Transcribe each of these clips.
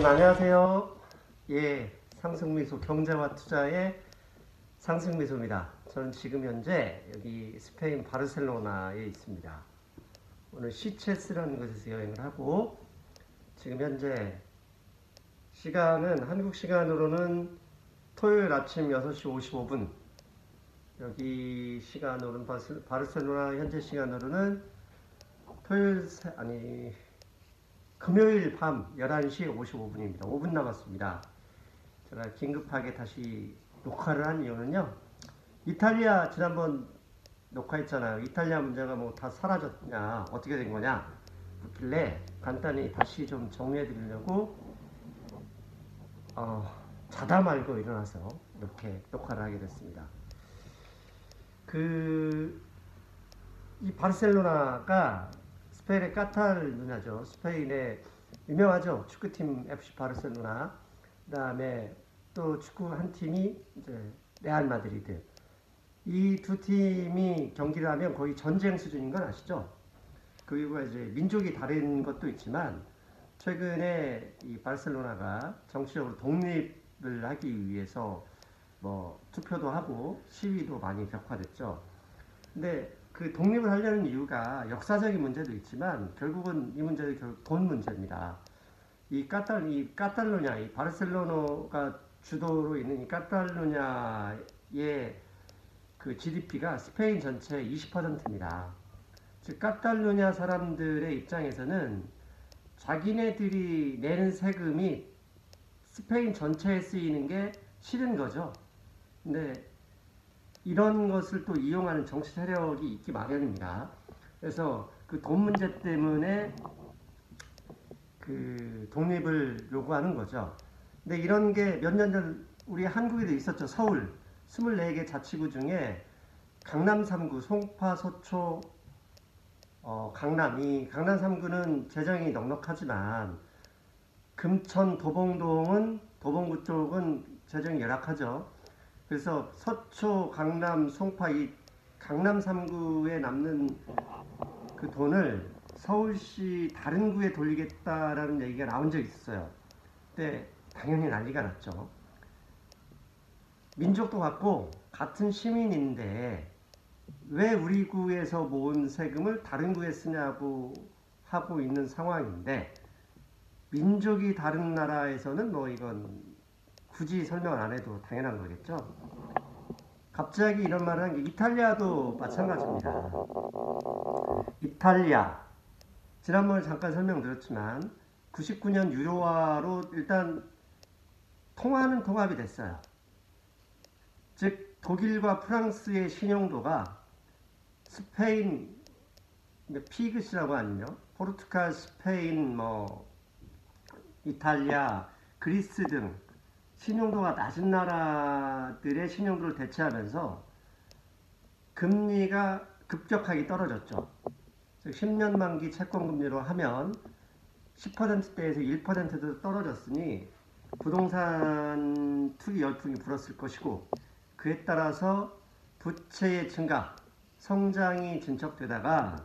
여러분 안녕하세요. 예, 상승미소 경제와 투자의 상승미소입니다. 저는 지금 현재 여기 스페인 바르셀로나에 있습니다. 오늘 시체스라는 곳에서 여행을 하고 지금 현재 시간은 한국 시간으로는 토요일 아침 6시 55분, 여기 시간으로는 바르셀로나 현재 시간으로는 금요일 밤 11시 55분입니다. 5분 남았습니다. 제가 긴급하게 다시 녹화를 한 이유는요, 이탈리아 지난번 녹화했잖아요. 이탈리아 문제가 뭐 다 사라졌냐, 어떻게 된 거냐 묻길래 간단히 다시 좀 정리해 드리려고 자다 말고 일어나서 이렇게 녹화를 하게 됐습니다. 이 바르셀로나가 스페인의 카탈루냐죠. 스페인의 유명하죠. 축구팀 FC 바르셀로나. 그 다음에 또 축구 한 팀이 이제 레알 마드리드. 이 두 팀이 경기를 하면 거의 전쟁 수준인 건 아시죠? 그리고 이제 민족이 다른 것도 있지만 최근에 이 바르셀로나가 정치적으로 독립을 하기 위해서 뭐 투표도 하고 시위도 많이 격화됐죠. 근데 그 독립을 하려는 이유가 역사적인 문제도 있지만 결국은 이 문제는 결국 돈 문제입니다. 이 카탈루냐, 이 바르셀로나가 주도로 있는 이 카탈루냐의 그 GDP가 스페인 전체의 20%입니다. 즉 카탈루냐 사람들의 입장에서는 자기네들이 내는 세금이 스페인 전체에 쓰이는 게 싫은 거죠. 근데 이런 것을 또 이용하는 정치 세력이 있기 마련입니다. 그래서 그 돈 문제 때문에 그 독립을 요구하는 거죠. 근데 이런 게 몇 년 전 우리 한국에도 있었죠. 서울 24개 자치구 중에 강남 3구, 송파, 서초, 강남, 이 강남 3구는 재정이 넉넉하지만 금천, 도봉구 쪽은 재정이 열악하죠. 그래서 서초, 강남, 송파 이 강남 3구에 남는 그 돈을 서울시 다른 구에 돌리겠다라는 얘기가 나온 적이 있었어요. 그때 당연히 난리가 났죠. 민족도 같고 같은 시민인데 왜 우리 구에서 모은 세금을 다른 구에 쓰냐고 하고 있는 상황인데, 민족이 다른 나라에서는 뭐 이건 굳이 설명 안 해도 당연한 거겠죠. 갑자기 이런 말을 한 게 이탈리아도 마찬가지입니다. 이탈리아 지난번에 잠깐 설명드렸지만 99년 유로화로 일단 통화는 통합이 됐어요. 즉 독일과 프랑스의 신용도가 스페인, 피그시라고 하는요, 포르투갈, 스페인, 이탈리아, 그리스 등 신용도가 낮은 나라들의 신용도를 대체하면서 금리가 급격하게 떨어졌죠. 즉 10년 만기 채권금리로 하면 10%대에서 1%도 떨어졌으니 부동산 투기 열풍이 불었을 것이고, 그에 따라서 부채의 증가, 성장이 진척되다가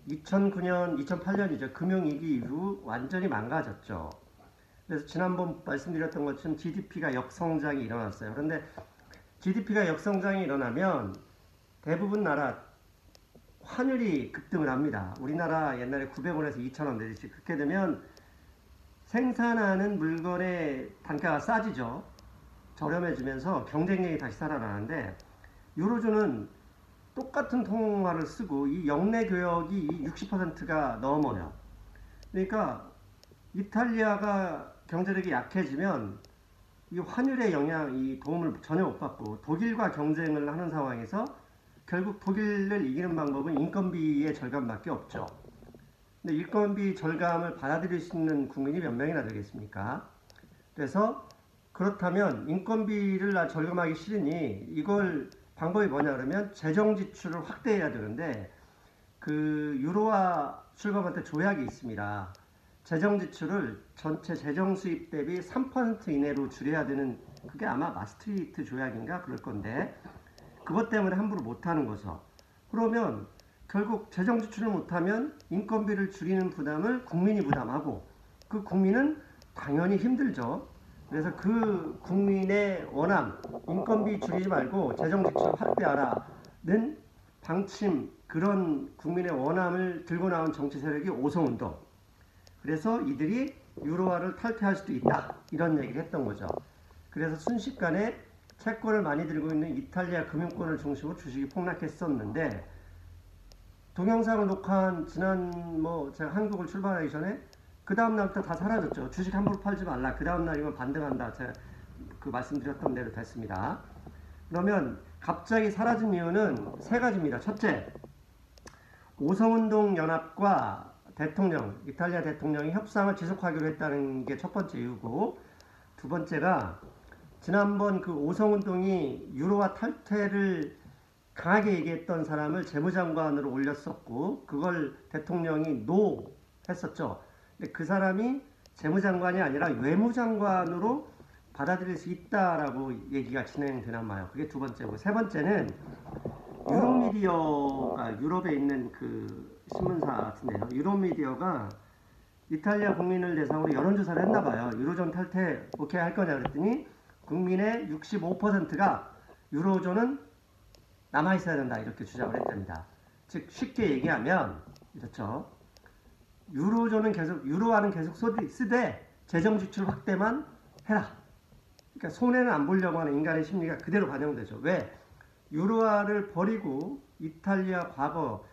2009년, 2008년이죠. 금융위기 이후 완전히 망가졌죠. 그래서 지난번 말씀드렸던 것처럼 GDP가 역성장이 일어났어요. 그런데 GDP가 역성장이 일어나면 대부분 나라 환율이 급등을 합니다. 우리나라 옛날에 900원에서 2000원 내리지. 그렇게 되면 생산하는 물건의 단가가 싸지죠. 저렴해지면서 경쟁력이 다시 살아나는데, 유로존은 똑같은 통화를 쓰고 이 역내 교역이 60%가 넘어요. 그러니까 이탈리아가 경제력이 약해지면 이 환율의 이 도움을 전혀 못 받고 독일과 경쟁을 하는 상황에서 결국 독일을 이기는 방법은 인건비의 절감밖에 없죠. 근데 인건비 절감을 받아들일 수 있는 국민이 몇 명이나 되겠습니까? 그래서 그렇다면 인건비를 절감하기 싫으니 이걸 방법이 뭐냐 그러면 재정 지출을 확대해야 되는데, 그 유로화 출범한테 조약이 있습니다. 재정 지출을 전체 재정 수입 대비 3% 이내로 줄여야 되는, 그게 아마 마스트리히트 조약인가 그럴 건데, 그것 때문에 함부로 못하는 거죠. 그러면 결국 재정 지출을 못하면 인건비를 줄이는 부담을 국민이 부담하고, 그 국민은 당연히 힘들죠. 그래서 그 국민의 원함, 인건비 줄이지 말고 재정지출 확대하라는 방침, 그런 국민의 원함을 들고 나온 정치 세력이 오송운동. 그래서 이들이 유로화를 탈퇴할 수도 있다, 이런 얘기를 했던 거죠. 그래서 순식간에 채권을 많이 들고 있는 이탈리아 금융권을 중심으로 주식이 폭락했었는데, 동영상을 녹화한 지난 제가 한국을 출발하기 전에 그 다음 날부터 다 사라졌죠. 주식 함부로 팔지 말라. 그 다음 날이면 반등한다. 제가 그 말씀드렸던 대로 됐습니다. 그러면 갑자기 사라진 이유는 세 가지입니다. 첫째, 오성운동 연합과 대통령, 이탈리아 대통령이 협상을 지속하기로 했다는 게 첫 번째 이유고, 두 번째가 지난번 그 오성운동이 유로화 탈퇴를 강하게 얘기했던 사람을 재무장관으로 올렸었고, 그걸 대통령이 노 했었죠. 근데 그 사람이 재무장관이 아니라 외무장관으로 받아들일 수 있다라고 얘기가 진행되나 봐요. 그게 두 번째고, 세 번째는 유로미디어가, 유럽에 있는 그 신문사 같은데요. 유로미디어가 이탈리아 국민을 대상으로 여론조사를 했나 봐요. 유로존 탈퇴 오케이 할 거냐 그랬더니 국민의 65%가 유로존은 남아있어야 된다, 이렇게 주장을 했답니다. 즉 쉽게 얘기하면 이렇죠. 유로존은 계속, 유로화는 계속 쓰되 재정 지출 확대만 해라. 그러니까 손해는 안 보려고 하는 인간의 심리가 그대로 반영되죠. 왜? 유로화를 버리고 이탈리아 과거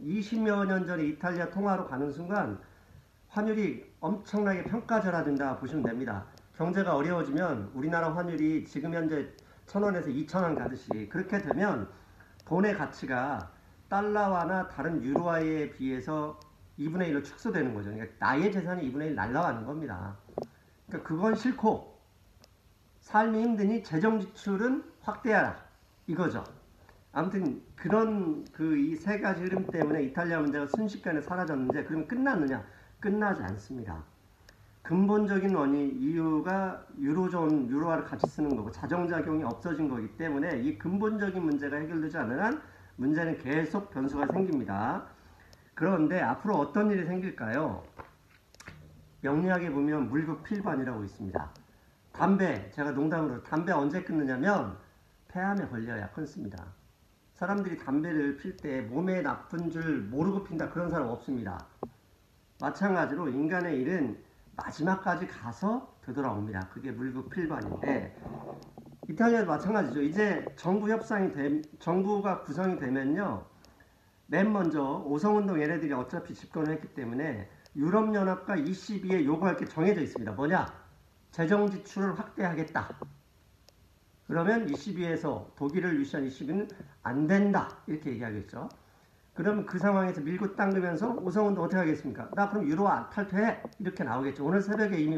20여 년 전에 이탈리아 통화로 가는 순간 환율이 엄청나게 평가절하된다 보시면 됩니다. 경제가 어려워지면 우리나라 환율이 지금 현재 1,000원에서 2,000원 가듯이, 그렇게 되면 돈의 가치가 달러화나 다른 유로화에 비해서 2분의 1로 축소되는 거죠. 그러니까 나의 재산이 2분의 1 날라가는 겁니다. 그러니까 그건 싫고 삶이 힘드니 재정 지출은 확대하라, 이거죠. 아무튼 그런 이 세 가지 흐름 때문에 이탈리아 문제가 순식간에 사라졌는데, 그럼 끝났느냐? 끝나지 않습니다. 근본적인 이유가 유로존, 유로화를 같이 쓰는 거고 자정작용이 없어진 거기 때문에 이 근본적인 문제가 해결되지 않는 한 문제는 계속 변수가 생깁니다. 그런데 앞으로 어떤 일이 생길까요? 명리학에 보면 물급필반이라고 있습니다. 담배, 제가 농담으로 담배 언제 끊느냐면 폐암에 걸려야 끊습니다. 사람들이 담배를 필 때 몸에 나쁜 줄 모르고 핀다, 그런 사람 없습니다. 마찬가지로 인간의 일은 마지막까지 가서 되돌아옵니다. 그게 물급필반인데, 이탈리아도 마찬가지죠. 이제 정부가 구성이 되면요, 맨 먼저 오성운동 얘네들이 어차피 집권을 했기 때문에 유럽연합과 ECB에 요구할 게 정해져 있습니다. 뭐냐? 재정 지출을 확대하겠다. 그러면 ECB에서 독일을 위시한 ECB는 안 된다, 이렇게 얘기하겠죠. 그럼 그 상황에서 밀고 당기면서 오성운동 어떻게 하겠습니까? 나 그럼 유로화 탈퇴해, 이렇게 나오겠죠. 오늘 새벽에 이미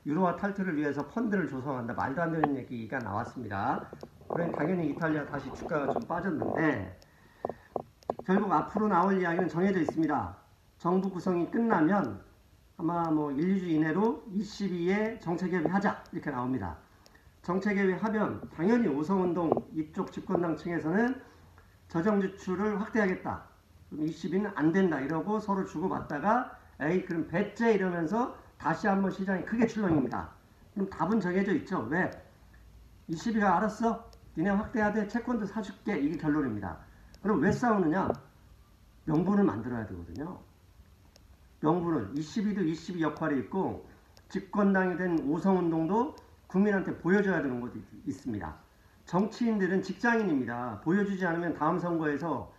유로화 탈퇴를 위해서 펀드를 조성한다, 말도 안 되는 얘기가 나왔습니다. 그러니 당연히 이탈리아 다시 주가가 좀 빠졌는데, 결국 앞으로 나올 이야기는 정해져 있습니다. 정부 구성이 끝나면 아마 1, 2주 이내로 ECB에 정책협의 하자, 이렇게 나옵니다. 정책협의 하면 당연히 오성운동 이쪽 집권당 층에서는 재정지출을 확대하겠다, 그럼 ECB는 안 된다, 이러고 서로 주고받다가 에이 그럼 배째, 이러면서 다시 한번 시장이 크게 출렁입니다. 그럼 답은 정해져 있죠. 왜? ECB가 알았어, 니네 확대하되 채권도 사줄게, 이게 결론입니다. 그럼 왜 싸우느냐? 명분을 만들어야 되거든요. 명분을, ECB도 ECB 역할이 있고 집권당이 된 오성운동도 국민한테 보여줘야 되는 것도 있습니다. 정치인들은 직장인입니다. 보여주지 않으면 다음 선거에서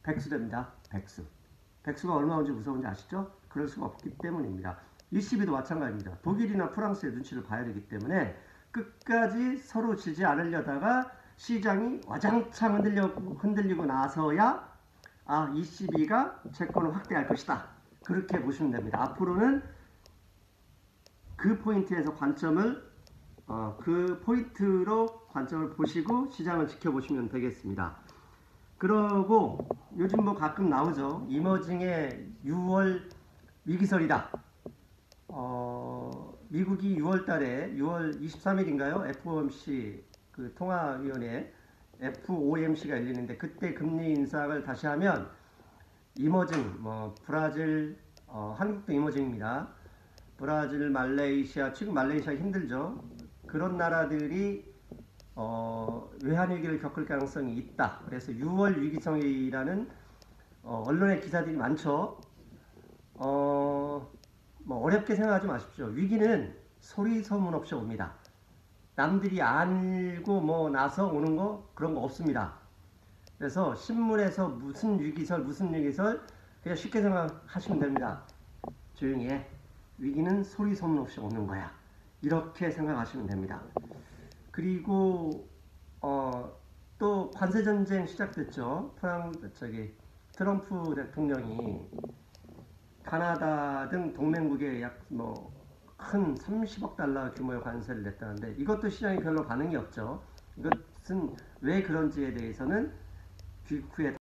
백수됩니다. 백수가 얼마나 무서운지 아시죠? 그럴 수가 없기 때문입니다. ECB도 마찬가지입니다. 독일이나 프랑스의 눈치를 봐야 되기 때문에 끝까지 서로 지지 않으려다가 시장이 와장창 흔들리고 나서야 ECB가 채권을 확대할 것이다, 그렇게 보시면 됩니다. 앞으로는 그 포인트에서 그 포인트로 관점을 보시고 시장을 지켜보시면 되겠습니다. 그러고 요즘 가끔 나오죠. 이머징의 6월 위기설이다. 미국이 6월 23일인가요? FOMC 그 통화위원회 FOMC가 열리는데, 그때 금리 인상을 다시 하면 이머징, 브라질, 한국도 이머징입니다. 브라질, 말레이시아, 지금 말레이시아 힘들죠. 그런 나라들이 외환 위기를 겪을 가능성이 있다. 그래서 6월 위기성이라는 언론의 기사들이 많죠. 뭐 어렵게 생각하지 마십시오. 위기는 소리 소문 없이 옵니다. 남들이 알고 뭐 나서 오는 거 그런 거 없습니다. 그래서 신문에서 무슨 위기설 그냥 쉽게 생각하시면 됩니다. 조용히 해. 위기는 소리 소문 없이 오는 거야. 이렇게 생각하시면 됩니다. 그리고 또 관세 전쟁 시작됐죠. 트럼프 대통령이 카나다 등 동맹국에 약 큰 30억 달러 규모의 관세를 냈다는데 이것도 시장이 별로 반응이 없죠. 이것은 왜 그런지에 대해서는 귀국 후에